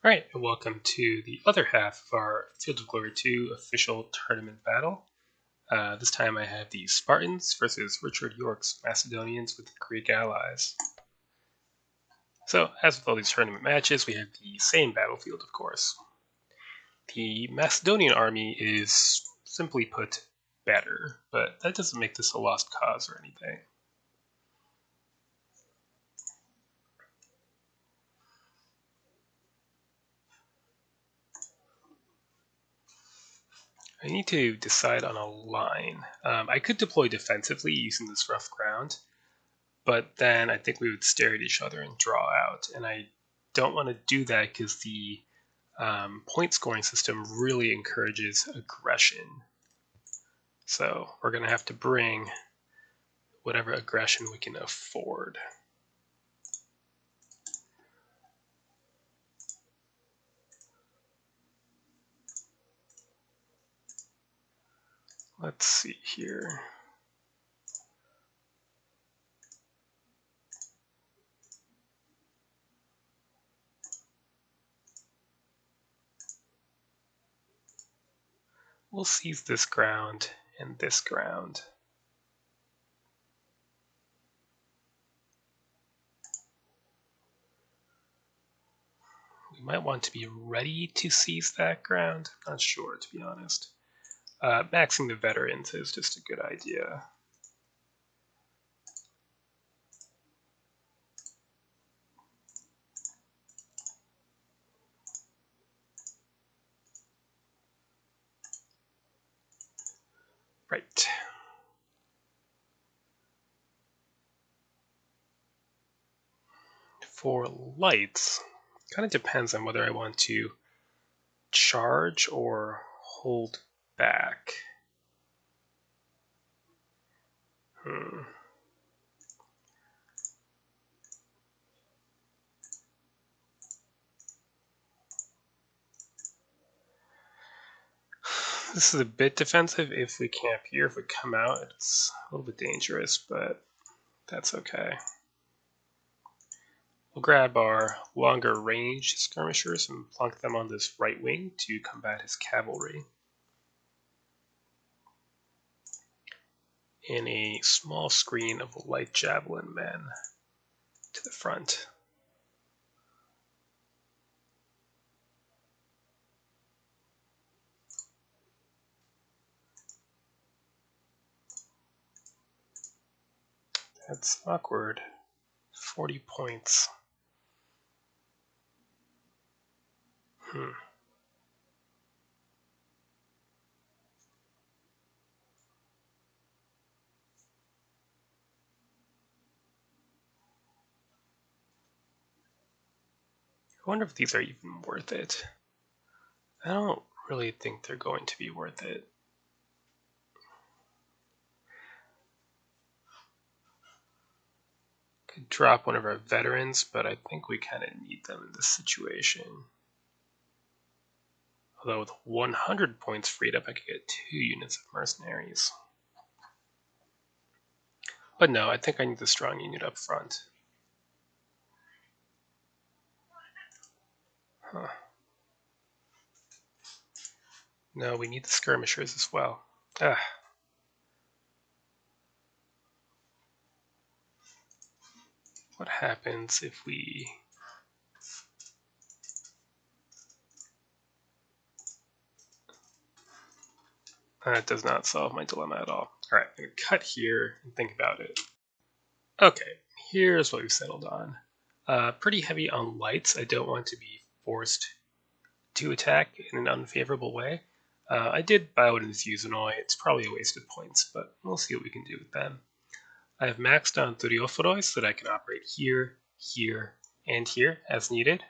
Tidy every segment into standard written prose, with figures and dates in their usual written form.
Alright, and welcome to the other half of our Field of Glory 2 official tournament battle. This time I have the Spartans versus Richard Yorke's Macedonians with Greek allies. So, as with all these tournament matches, we have the same battlefield, of course. The Macedonian army is, simply put, better, but that doesn't make this a lost cause or anything. I need to decide on a line. I could deploy defensively using this rough ground, but then I think we would stare at each other and draw out, and I don't want to do that because the point scoring system really encourages aggression. So we're going to have to bring whatever aggression we can afford. Let's see here. We'll seize this ground and this ground. We might want to be ready to seize that ground. Not sure, to be honest. Maxing the veterans is just a good idea. Right. For lights, kind of depends on whether I want to charge or hold back. This is a bit defensive if we camp here. If we come out, it's a little bit dangerous, but that's okay. We'll grab our longer range skirmishers and plunk them on this right wing to combat his cavalry. And a small screen of light javelin men to the front. That's awkward. 40 points. I wonder if these are even worth it. I don't really think they're going to be worth it. Could drop one of our veterans, but I think we kind of need them in this situation. Although with 100 points freed up, I could get 2 units of mercenaries. But no, I think I need the strong unit up front. Huh. No, we need the skirmishers as well. What happens if we... That does not solve my dilemma at all. Alright, I'm going to cut here and think about it. Okay, here's what we've settled on. Pretty heavy on lights. I don't want to be forced to attack in an unfavorable way. I did Biotin's Euxenoi. It's probably a waste of points, but we'll see what we can do with them. I have maxed on Thuriophoros so that I can operate here, here, and here as needed.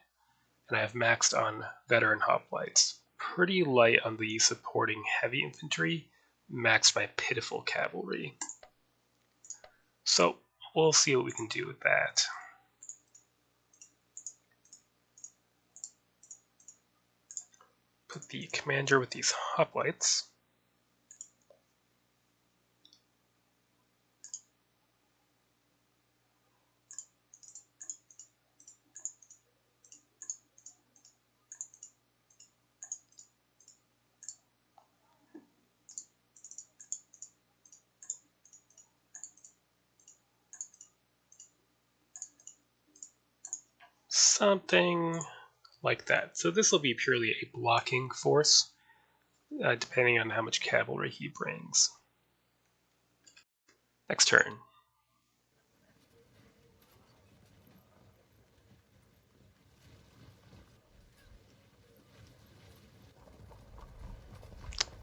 And I have maxed on veteran hoplites. Pretty light on the supporting heavy infantry, maxed my pitiful cavalry. So we'll see what we can do with that. Put the commander with these hoplites. something like that. So this will be purely a blocking force, depending on how much cavalry he brings. Next turn.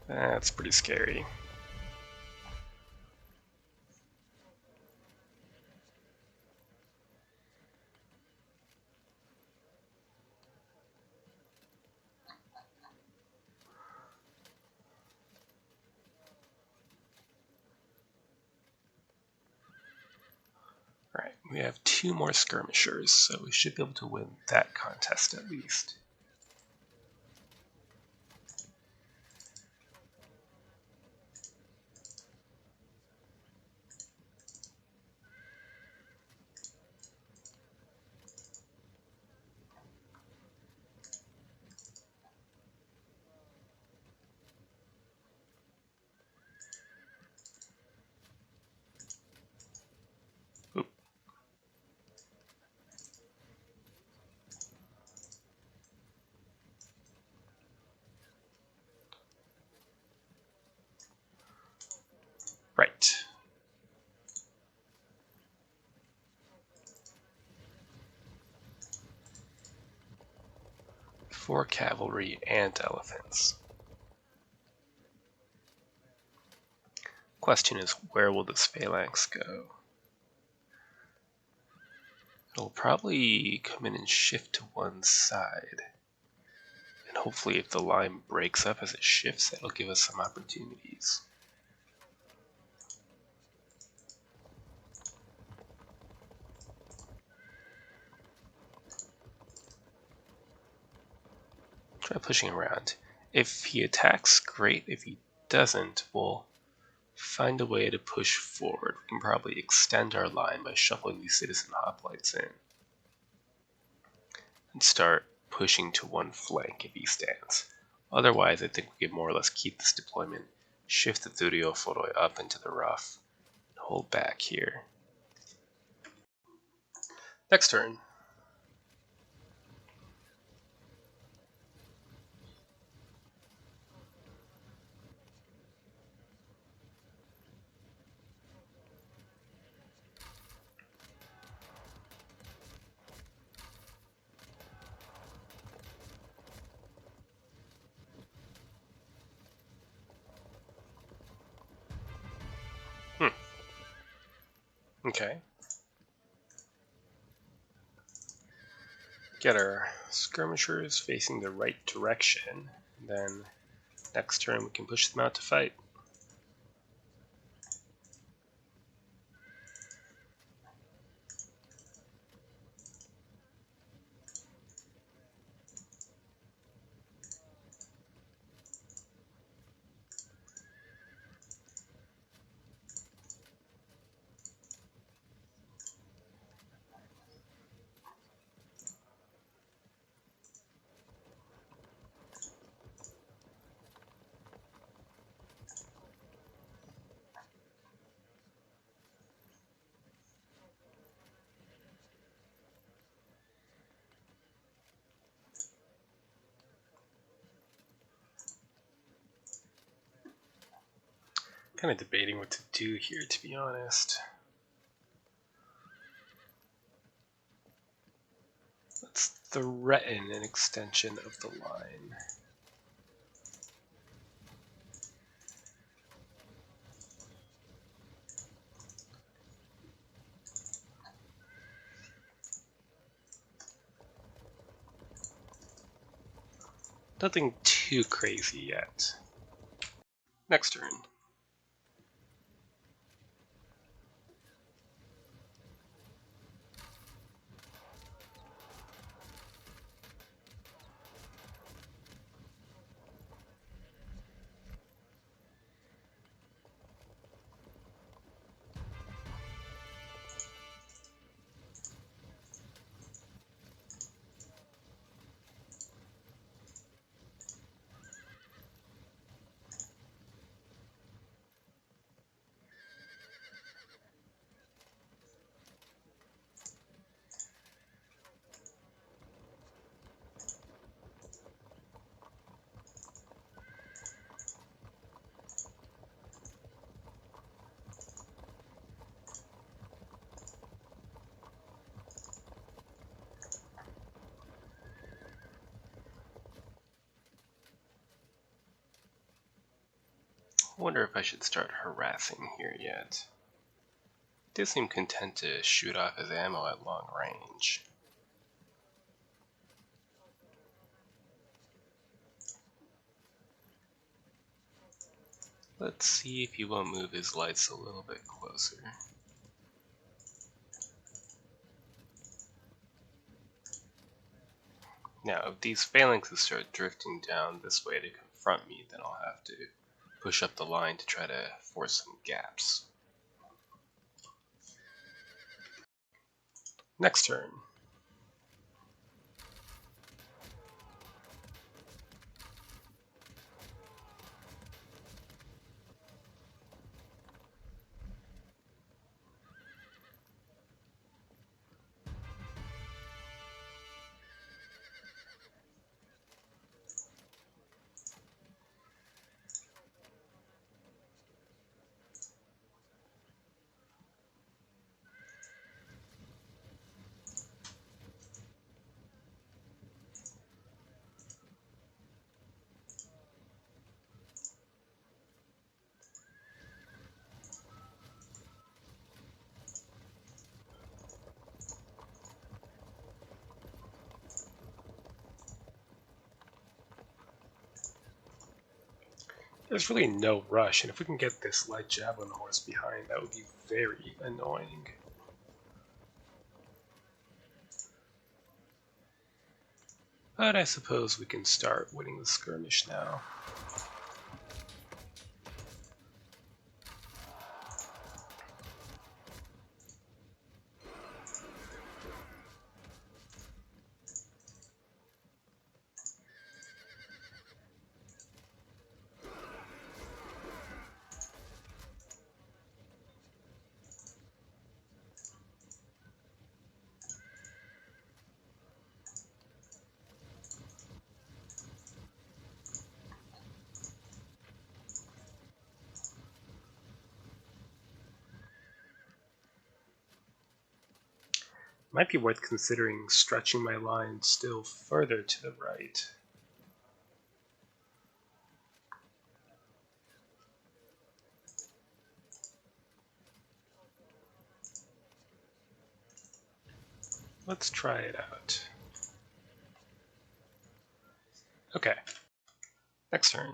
That's pretty scary. Alright, we have 2 more skirmishers, so we should be able to win that contest at least. Oop. Right. For cavalry and elephants. Question is, where will this phalanx go? It'll probably come in and shift to one side. And hopefully if the line breaks up as it shifts, that'll give us some opportunities. Try pushing around. If he attacks, great. If he doesn't, we'll find a way to push forward. We can probably extend our line by shuffling these citizen hoplites in. And start pushing to one flank if he stands. Otherwise, I think we can more or less keep this deployment, shift the Thuriophoroi up into the rough, and hold back here. Next turn. Okay. Get our skirmishers facing the right direction. Then next turn we can push them out to fight. Kind of debating what to do here, to be honest. Let's threaten an extension of the line. Nothing too crazy yet. Next turn. I wonder if I should start harassing here yet. They seem content to shoot off his ammo at long range. Let's see if he won't move his lights a little bit closer. Now, if these phalanxes start drifting down this way to confront me, then I'll have to push up the line to try to force some gaps. Next turn. There's really no rush, and if we can get this light javelin horse behind, that would be very annoying. But I suppose we can start winning the skirmish now. Might be worth considering stretching my line still further to the right. Let's try it out. Okay, next turn.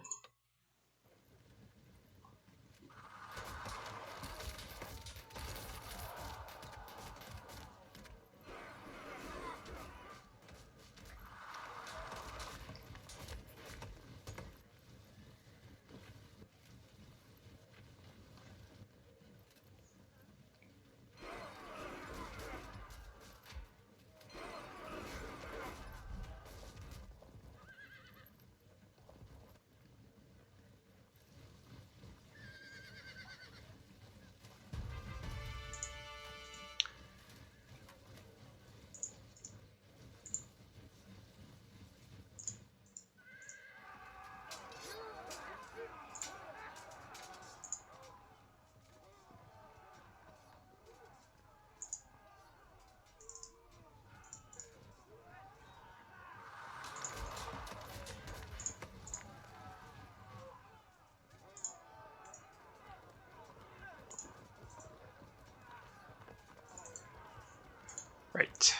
Right.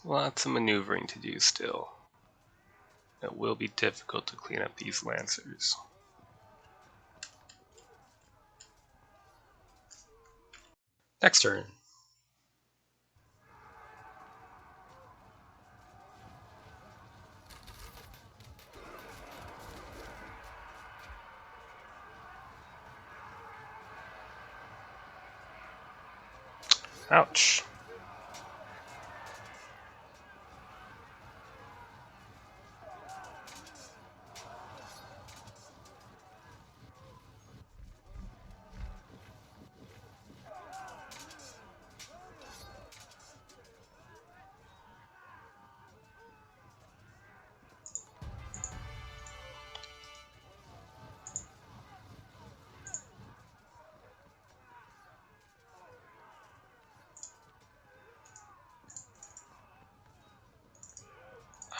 Lots of maneuvering to do still. It will be difficult to clean up these lancers. Next turn. Ouch.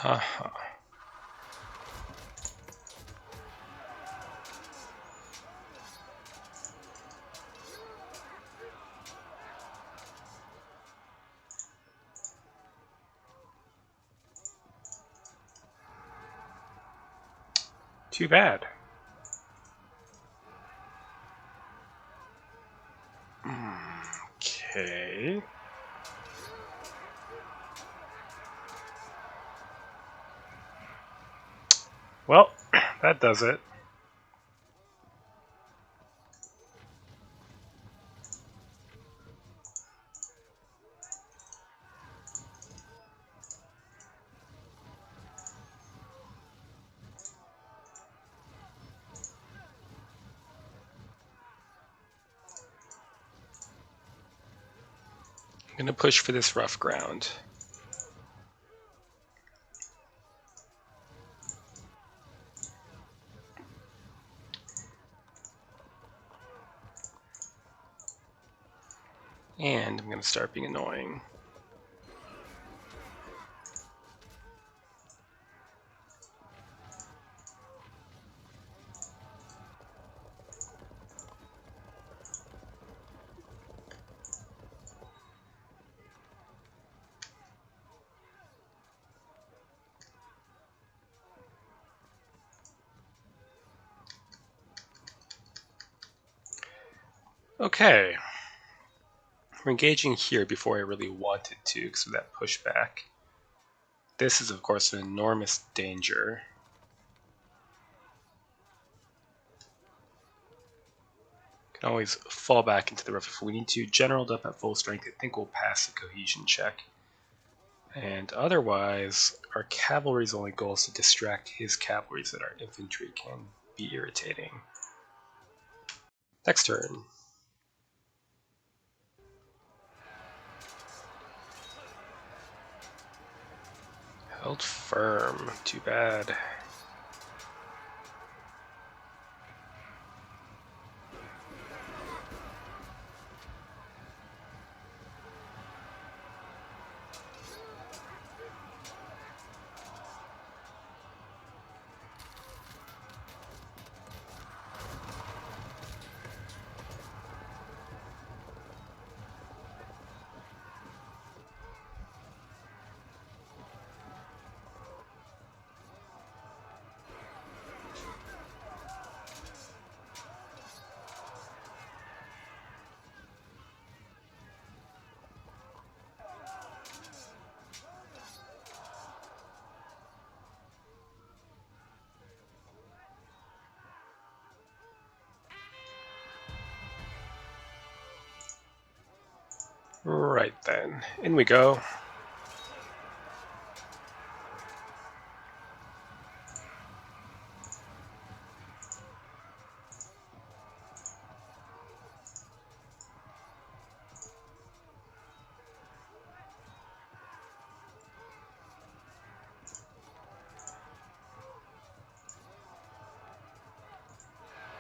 Uh-huh. Too bad. Okay. Well, that does it. I'm going to push for this rough ground. And I'm going to start being annoying. Okay. We're engaging here before I really wanted to because of that pushback. This is, of course, an enormous danger. Can always fall back into the rough if we need to. Generaled up at full strength, I think we'll pass the cohesion check. And otherwise, our cavalry's only goal is to distract his cavalry so that our infantry can be irritating. Next turn. Held firm. Too bad. Right then, in we go.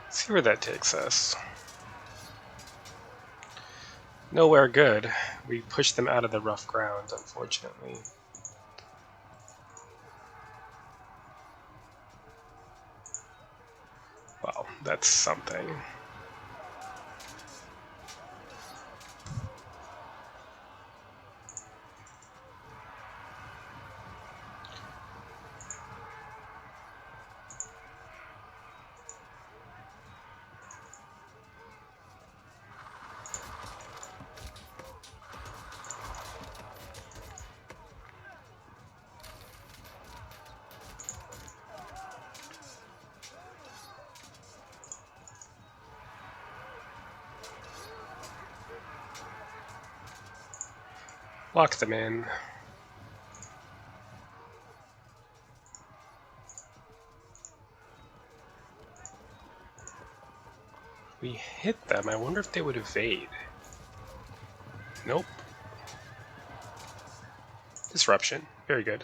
See where that takes us. Nowhere good. We pushed them out of the rough ground, unfortunately. Well, that's something. Lock them in. We hit them. I wonder if they would evade. Nope. Disruption. Very good.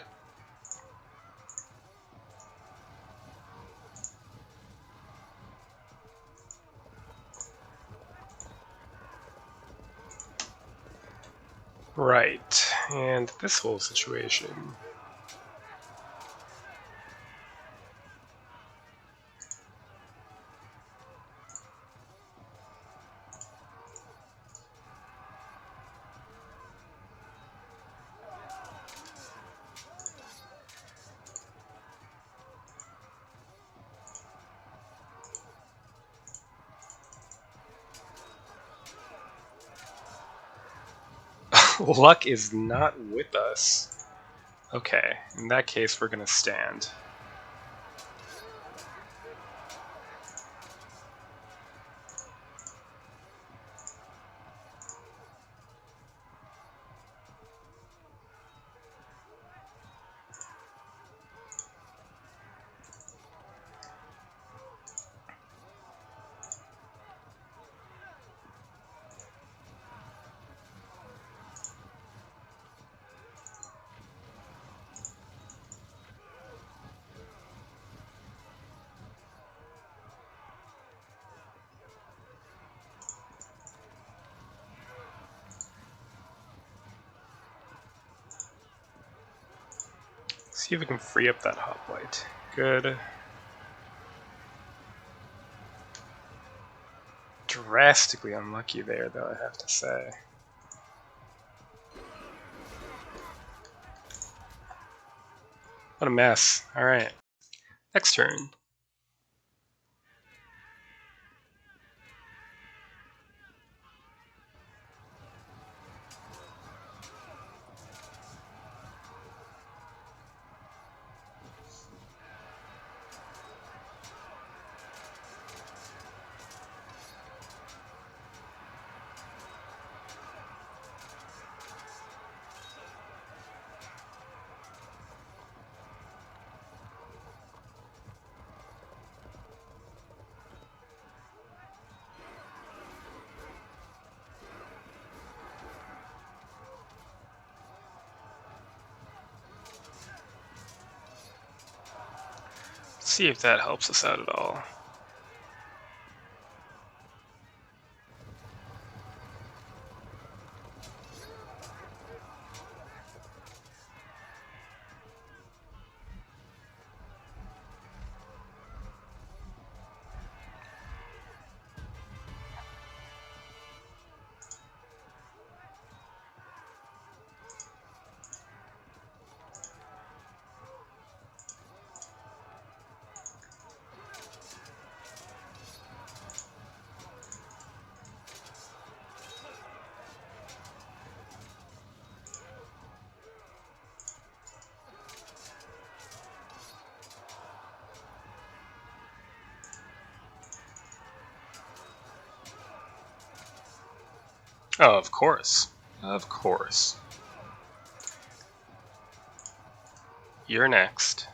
Right. And this whole situation. Luck is not with us. Okay, in that case, we're gonna stand. See if we can free up that hoplite. Good. Drastically unlucky there, though, I have to say. What a mess. Alright. Next turn. See if that helps us out at all. Oh, of course. Of course. You're next.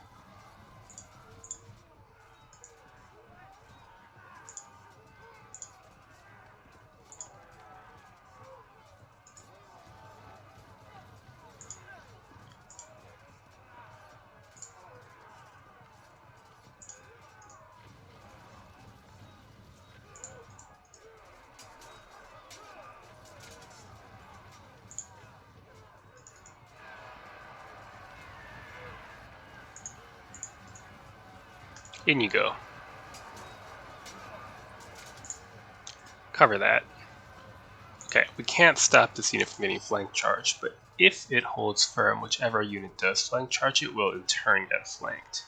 In you go. Cover that. Okay, we can't stop this unit from getting flank charged, but if it holds firm, whichever unit does flank charge, it will in turn get flanked.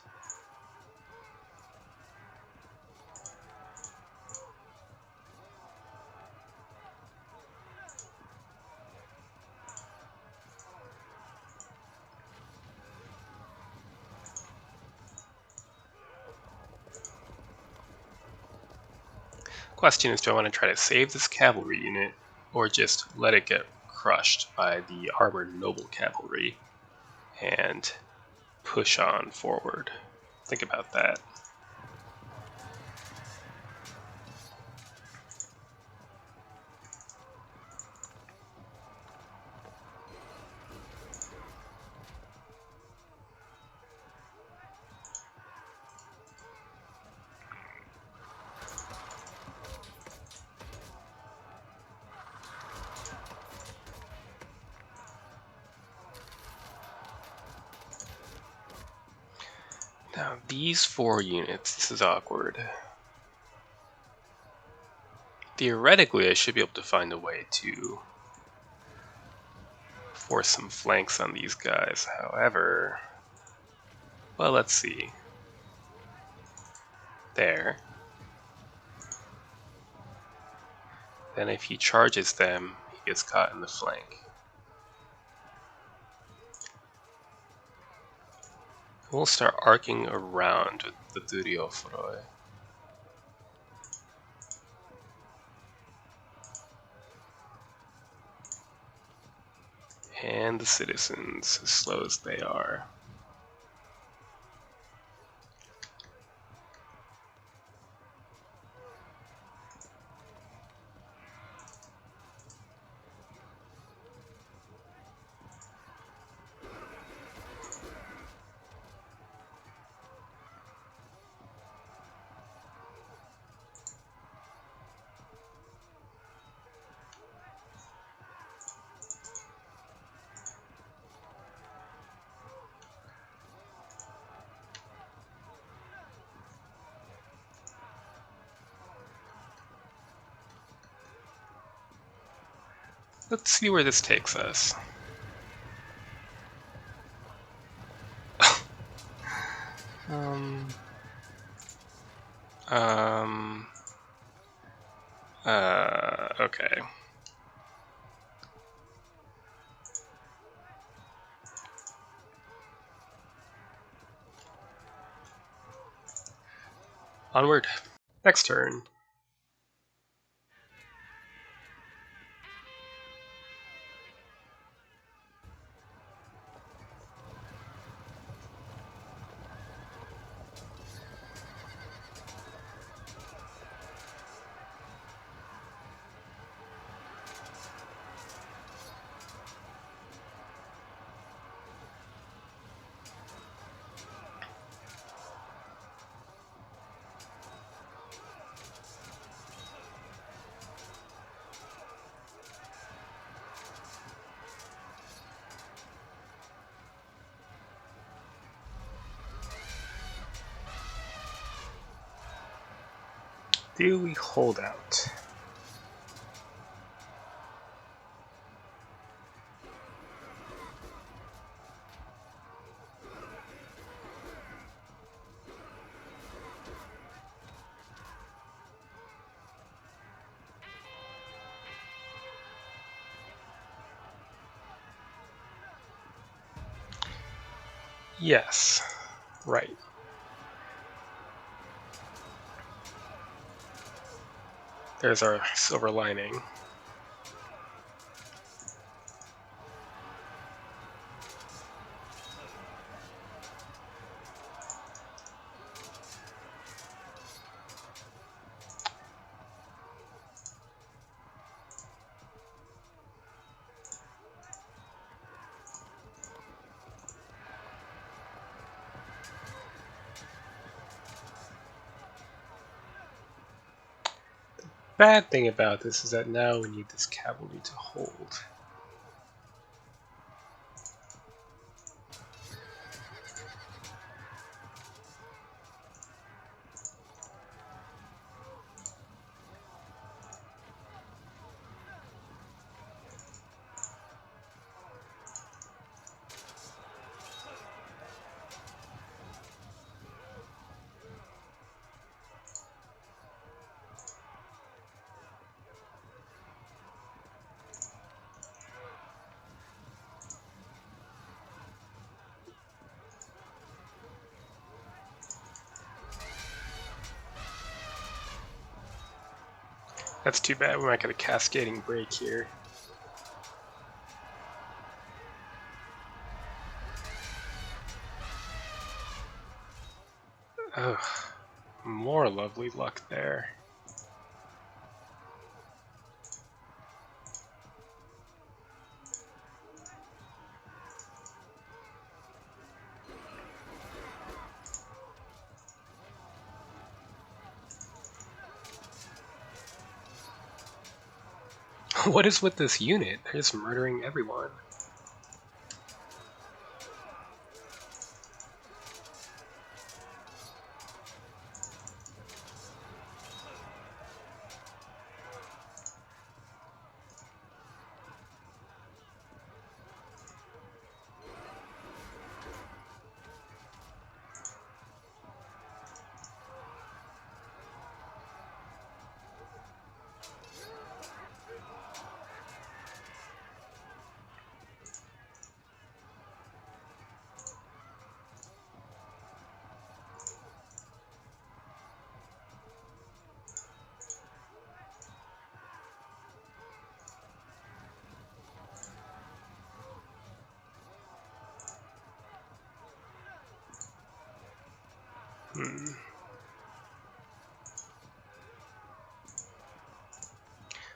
Question is, do I want to try to save this cavalry unit, or just let it get crushed by the armored noble cavalry and push on forward. Think about that. Now these 4 units, this is awkward. Theoretically, I should be able to find a way to force some flanks on these guys. However, well, let's see. There. Then if he charges them, he gets caught in the flank. We'll start arcing around with the Duriofroi. And the citizens, as slow as they are. Let's see where this takes us. Okay. Onward. Next turn. Do we hold out? Yes, right. There's our silver lining. Bad thing about this is that now we need this cavalry to hold. That's too bad. We might get a cascading break here. Ugh, more lovely luck there. What is with this unit? They're just murdering everyone.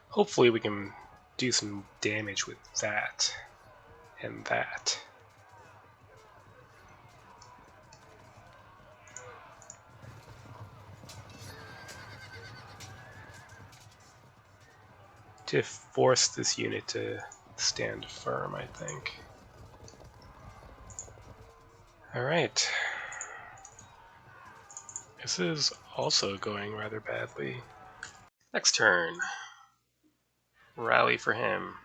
Hopefully we can do some damage with that and that. To force this unit to stand firm, I think. Alright. This is also going rather badly. Next turn. Rally for him.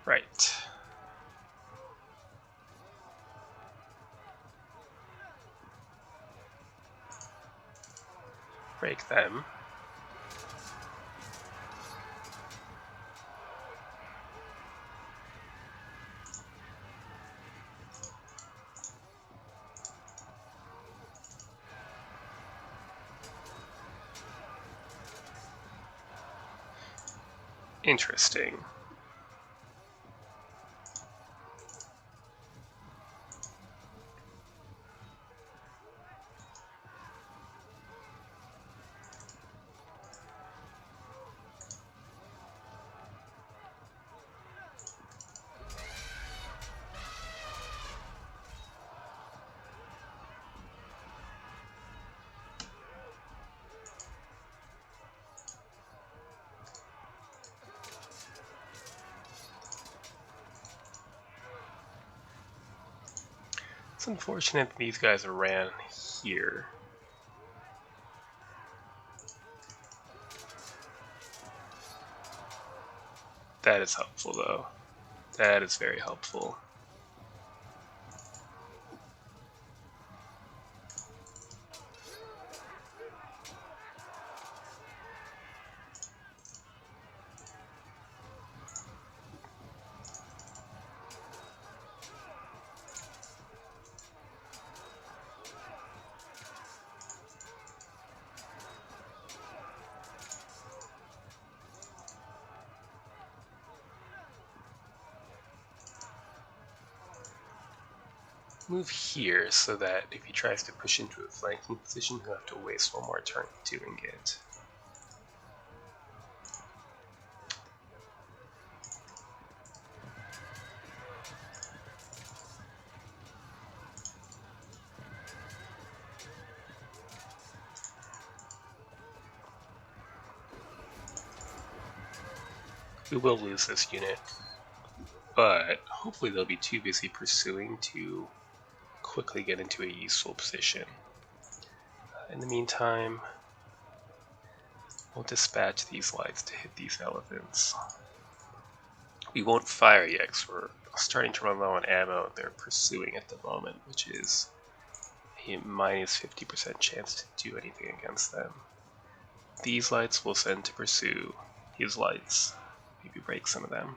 Right. Break them. Interesting. It's unfortunate that these guys ran here. That is helpful, though. That is very helpful. Move here so that if he tries to push into a flanking position, he'll have to waste one more turn doing it. We will lose this unit, but hopefully they'll be too busy pursuing to quickly get into a useful position. In the meantime, we'll dispatch these lights to hit these elephants. We won't fire yet because we're starting to run low on ammo. They're pursuing at the moment, which is a minus 50% chance to do anything against them. These lights will send to pursue his lights. Maybe break some of them.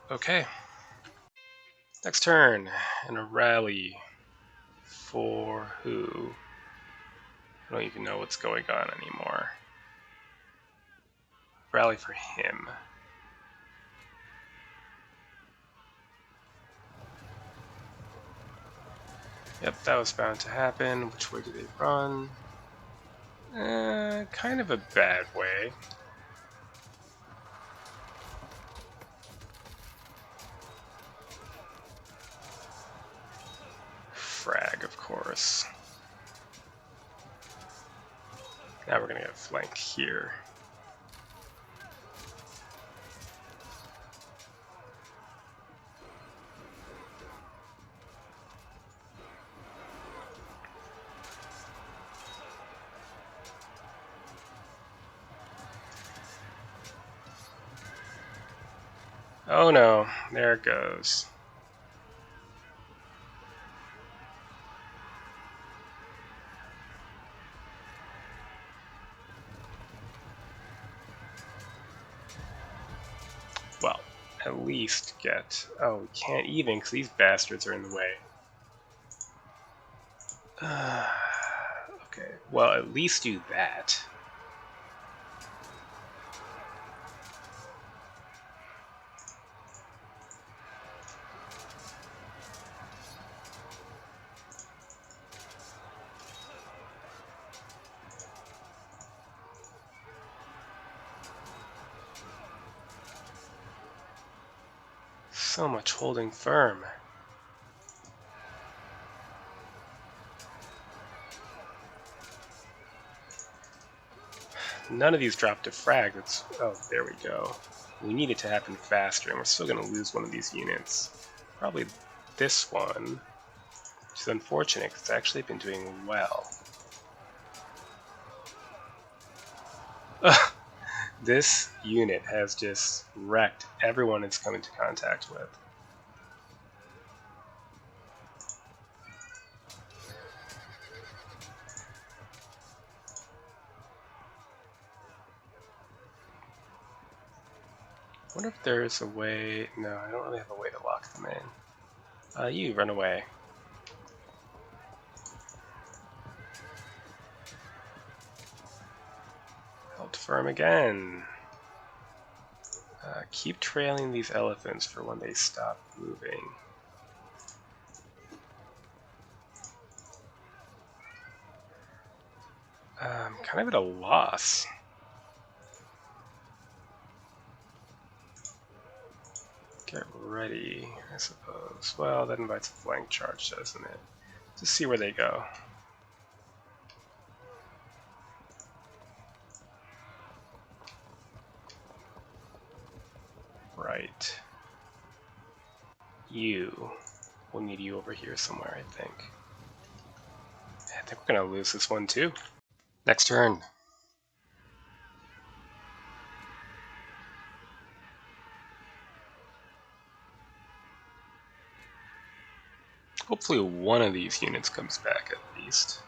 Okay. Next turn, and a rally for who? I don't even know what's going on anymore. Rally for him. Yep, that was bound to happen. Which way do they run? Kind of a bad way. Frag, of course. Now we're gonna get flanked here. Oh no, there it goes. Well, at least get... Oh, we can't even because these bastards are in the way. Okay, well, at least do that. So much holding firm. None of these dropped a frag. That's, oh, there we go. We need it to happen faster, and we're still going to lose one of these units. Probably this one, which is unfortunate because it's actually been doing well. This unit has just wrecked everyone it's come into contact with. I wonder if there's a way... No, I don't really have a way to lock them in. You run away. Held firm again. Keep trailing these elephants for when they stop moving. I'm kind of at a loss. Get ready, I suppose. Well, that invites a flank charge, doesn't it? Just see where they go. Right. You. We'll need you over here somewhere, I think. I think we're going to lose this one too. Next turn. Hopefully one of these units comes back at least.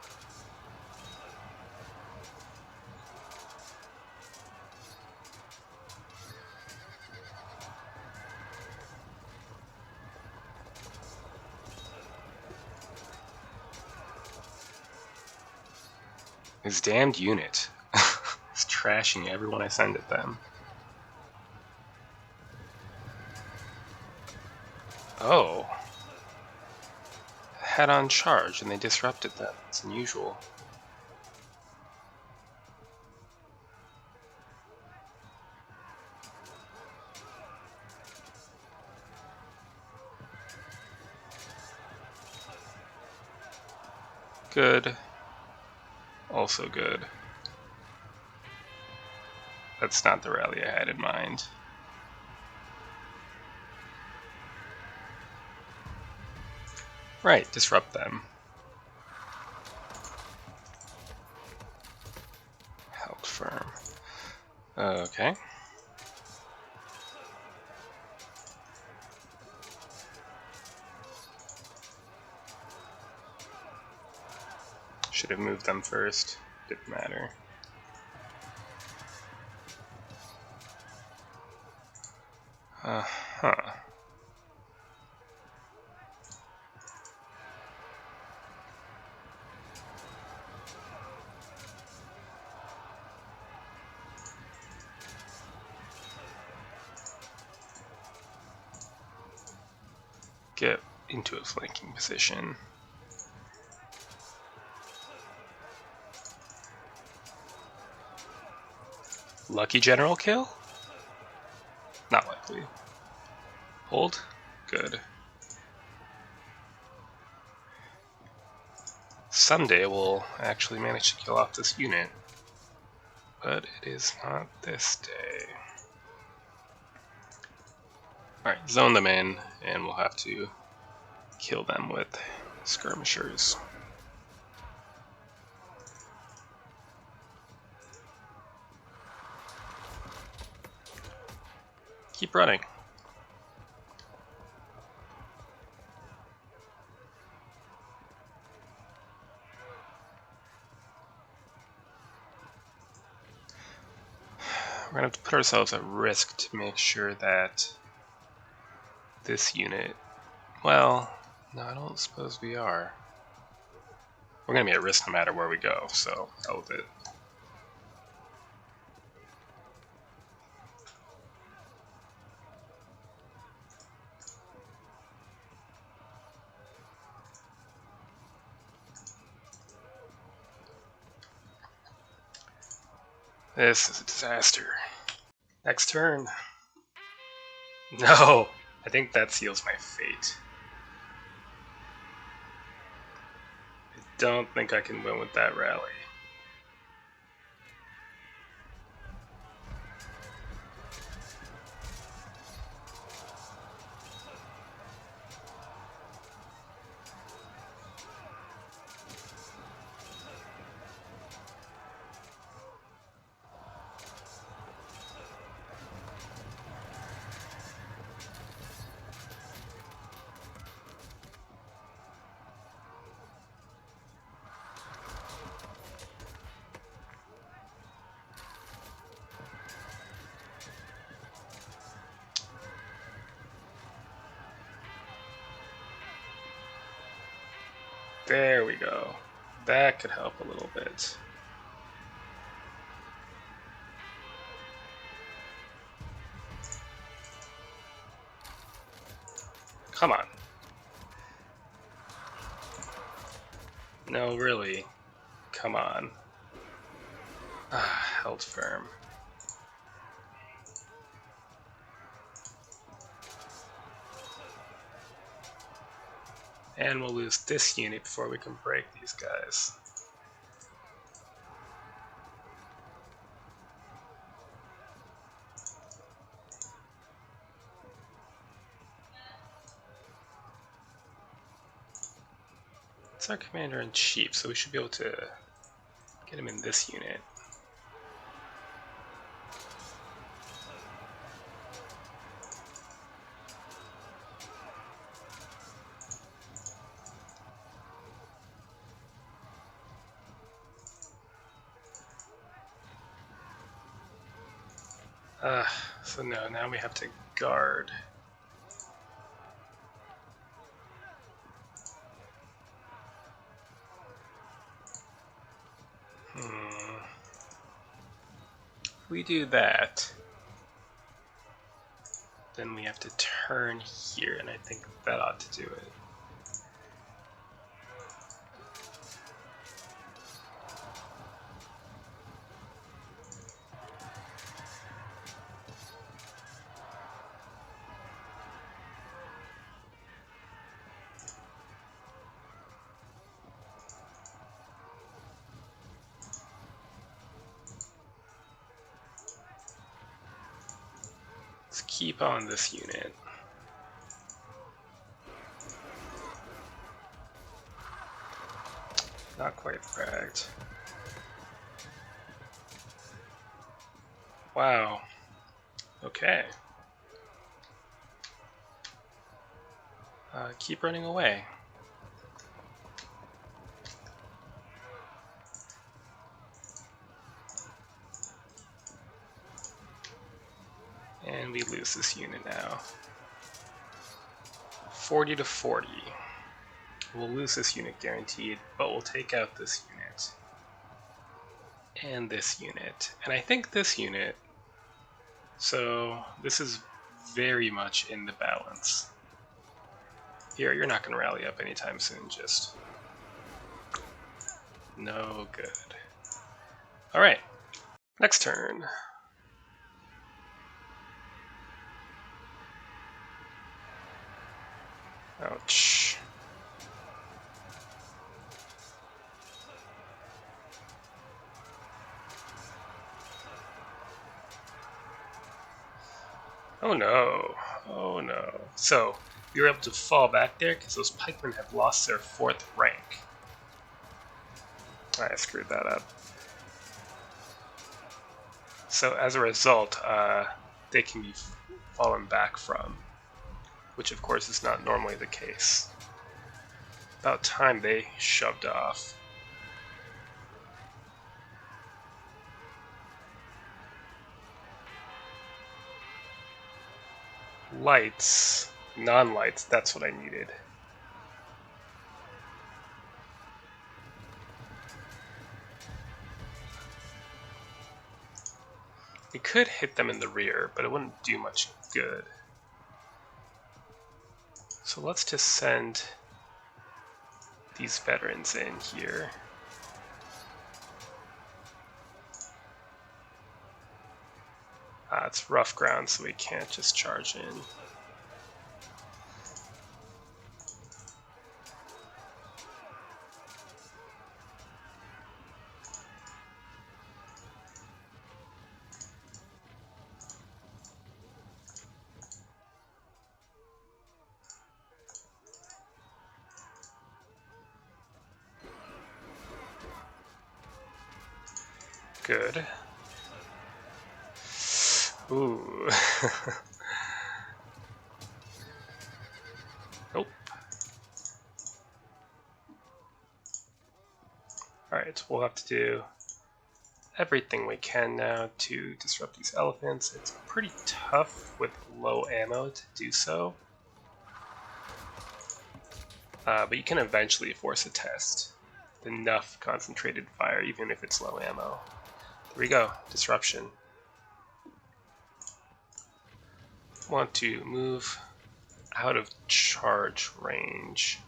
This damned unit is trashing everyone I send at them. Oh. Head-on charge, and they disrupted them. It's unusual. Good. Also good. That's not the rally I had in mind. Right, disrupt them. Held firm. Okay. Should have moved them first. Didn't matter. Uh-huh. Get into a flanking position. Lucky general kill? Not likely. Hold? Good. Someday we'll actually manage to kill off this unit. But it is not this day. Alright, zone them in, and we'll have to kill them with skirmishers. Keep running. We're going to have to put ourselves at risk to make sure that this unit... Well, no, I don't suppose we are. We're going to be at risk no matter where we go, so hell with it. This is a disaster. Next turn. No! I think that seals my fate. I don't think I can win with that rally. There we go. That could help a little bit. Come on. No, really. Come on. Ah, held firm. And we'll lose this unit before we can break these guys. It's our commander-in-chief, so we should be able to get him in this unit. So no, now we have to guard. If we do that, then we have to turn here, and I think that ought to do it. Let's keep on this unit. Not quite fragged. Wow. Okay. Keep running away. And we lose this unit now. 40 to 40. We'll lose this unit guaranteed, but we'll take out this unit. And this unit. And I think this unit. So this is very much in the balance. Here, you're not going to rally up anytime soon, just no good. Alright, next turn. Ouch. Oh no, oh no. So, you were able to fall back there because those pikemen have lost their 4th rank. I screwed that up. So as a result, they can be fallen back from, which of course is not normally the case. About time they shoved off. Lights, non-lights, that's what I needed. We could hit them in the rear, but it wouldn't do much good. So let's just send these veterans in here. It's rough ground, so we can't just charge in. Good. Ooh. Nope. Alright, we'll have to do everything we can now to disrupt these elephants. It's pretty tough with low ammo to do so. But you can eventually force a test with enough concentrated fire, even if it's low ammo. There we go, disruption. Want to move out of charge range.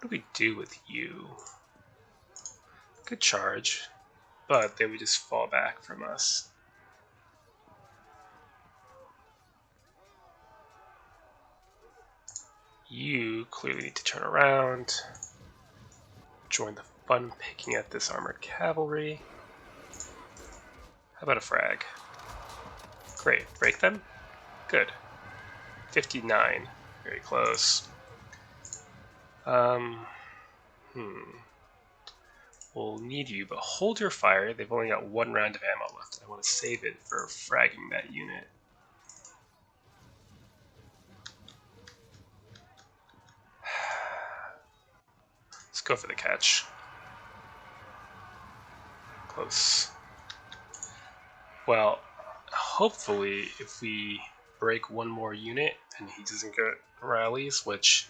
What do we do with you? Good charge, but they would just fall back from us. You clearly need to turn around, join the fun picking at this armored cavalry. How about a frag? Great, break them? Good. 59, very close. We'll need you, but hold your fire. They've only got 1 round of ammo left. I want to save it for fragging that unit. Let's go for the catch. Close. Well, hopefully if we break 1 more unit and he doesn't get rallies, which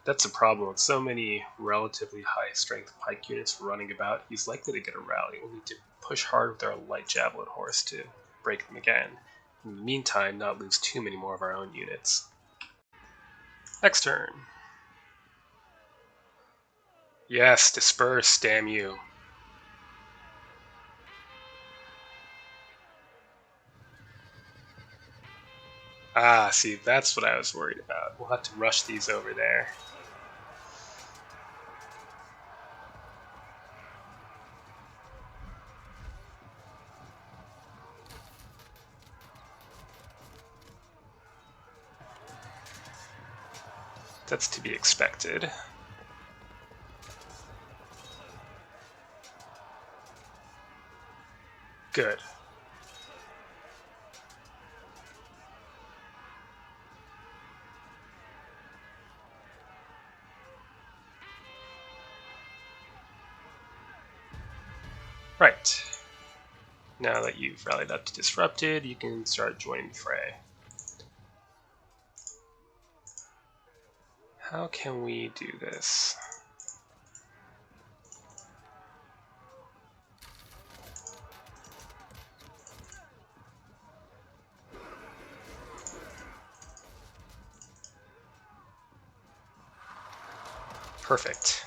that's a problem with so many relatively high strength pike units running about, he's likely to get a rally. We'll need to push hard with our light javelin horse to break them again. In the meantime, not lose too many more of our own units. Next turn. Yes, disperse, damn you. Ah, see, that's what I was worried about. We'll have to rush these over there. That's to be expected. Good. Right. Now that you've rallied up to Disrupted, you can start joining the fray. How can we do this? Perfect.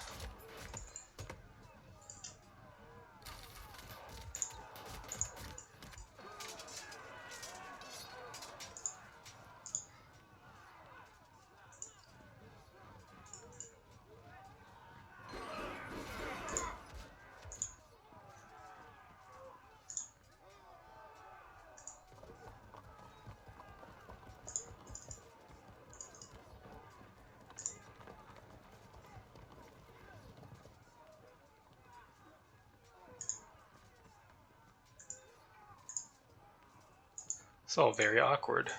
It's all very awkward.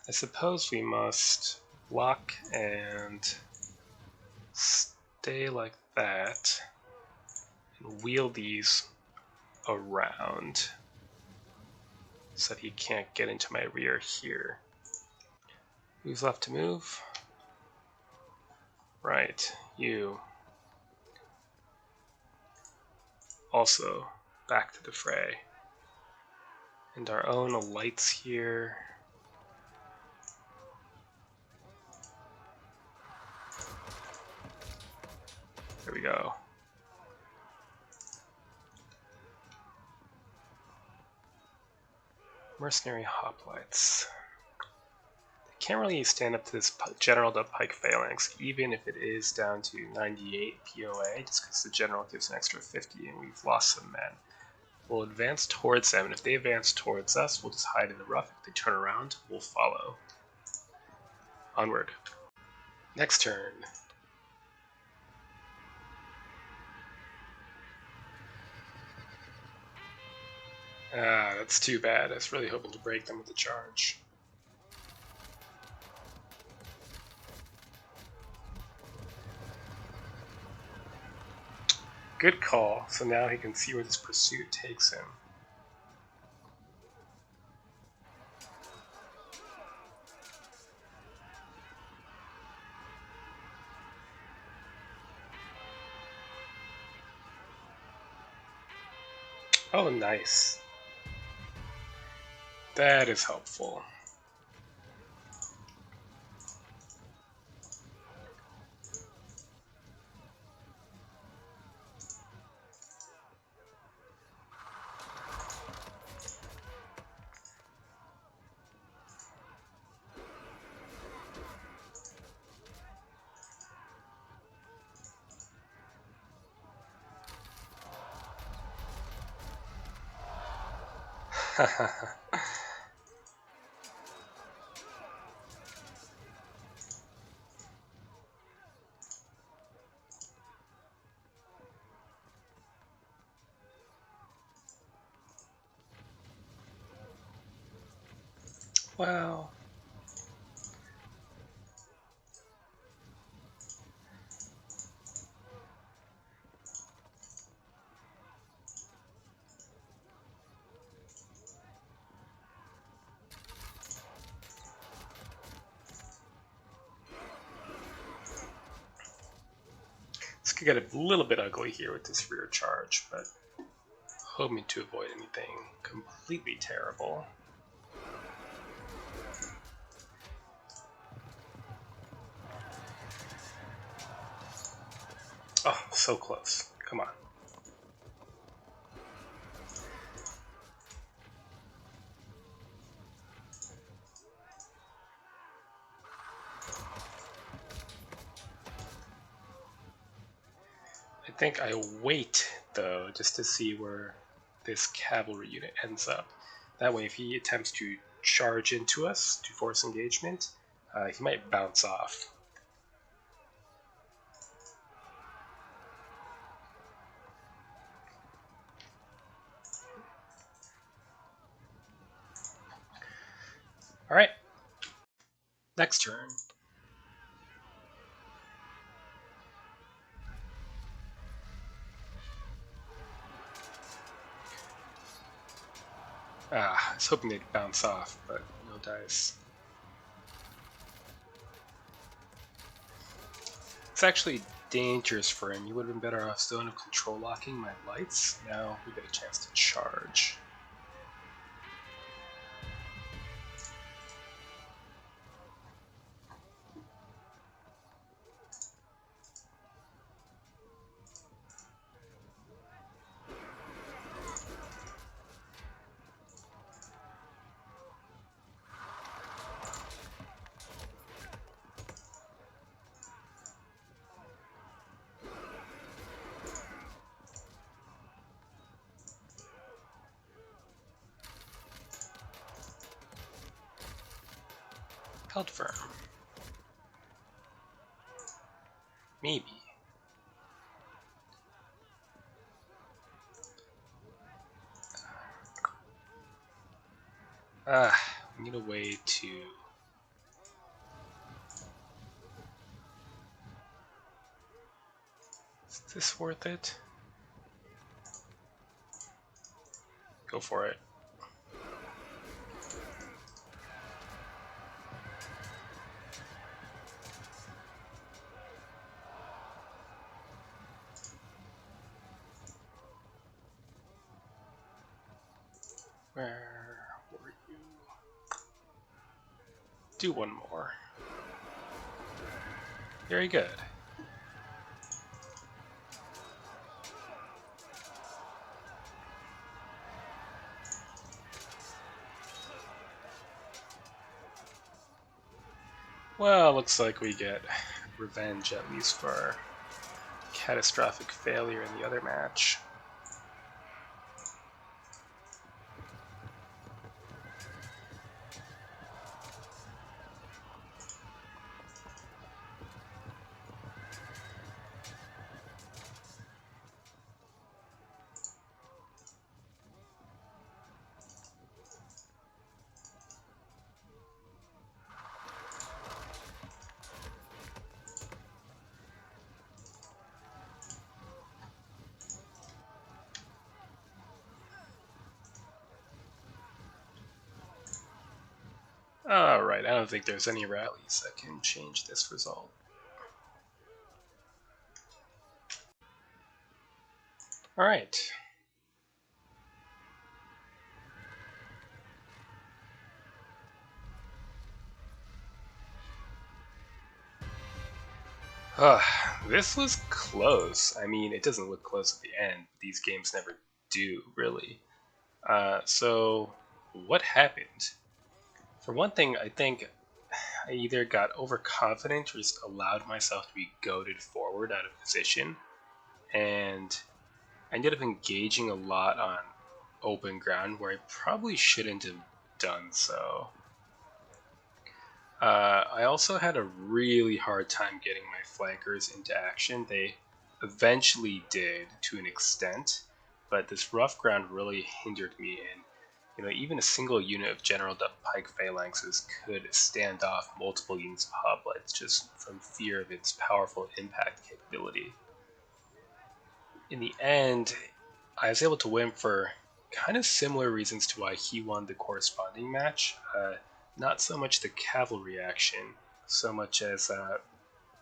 I suppose we must block and stay like that and wheel these around so that he can't get into my rear here. Who's left to move? Right, you. Also, back to the fray. And our own lights here. There we go. Mercenary hoplites. They can't really stand up to this general pike phalanx, even if it is down to 98 POA, just because the general gives an extra 50 and we've lost some men. We'll advance towards them, and if they advance towards us, we'll just hide in the rough. If they turn around, we'll follow. Onward. Next turn. That's too bad. I was really hoping to break them with the charge. Good call. So now he can see where this pursuit takes him. Oh, nice. That is helpful. Wow. This could get a little bit ugly here with this rear charge, but hoping to avoid anything completely terrible. Oh, so close. Come on. I think I wait, though, just to see where this cavalry unit ends up. That way, if he attempts to charge into us to force engagement, he might bounce off. Alright, next turn. I was hoping they'd bounce off, but no dice. It's actually dangerous for him. You would have been better off still control locking my lights. Now we get a chance to charge. Held firm. Maybe. We need a way to... Is this worth it? Go for it. Where were you? Do one more. Very good. Well, looks like we get revenge at least for our catastrophic failure in the other match. Alright, I don't think there's any rallies that can change this result. Alright. This was close. I mean, it doesn't look close at the end. These games never do, really. So, what happened? For one thing, I think I either got overconfident or just allowed myself to be goaded forward out of position, and I ended up engaging a lot on open ground where I probably shouldn't have done so. I also had a really hard time getting my flankers into action. They eventually did to an extent, but this rough ground really hindered me, and even a single unit of General Pike phalanxes could stand off multiple units of hoplites just from fear of its powerful impact capability. In the end, I was able to win for kind of similar reasons to why he won the corresponding match. Not so much the cavalry action, so much as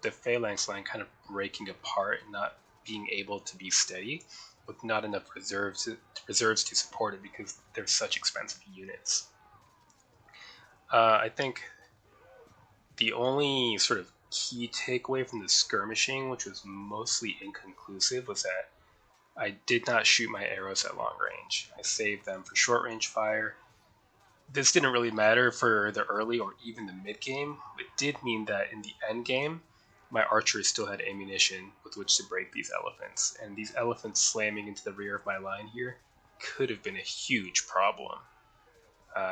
the phalanx line kind of breaking apart and not being able to be steady, with not enough reserves to support it because they're such expensive units. I think the only sort of key takeaway from the skirmishing, which was mostly inconclusive, was that I did not shoot my arrows at long range. I saved them for short range fire. This didn't really matter for the early or even the mid game. It did mean that in the end game, my archers still had ammunition with which to break these elephants, and these elephants slamming into the rear of my line here could have been a huge problem.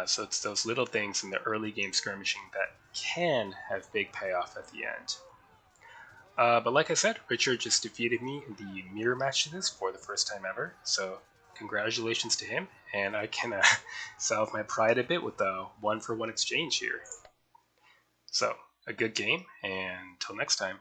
So it's those little things in the early game skirmishing that can have big payoff at the end. But like I said, Richard just defeated me in the mirror match to this for the first time ever, so congratulations to him, and I can salve my pride a bit with the 1-for-1 exchange here. So, a good game, and until next time.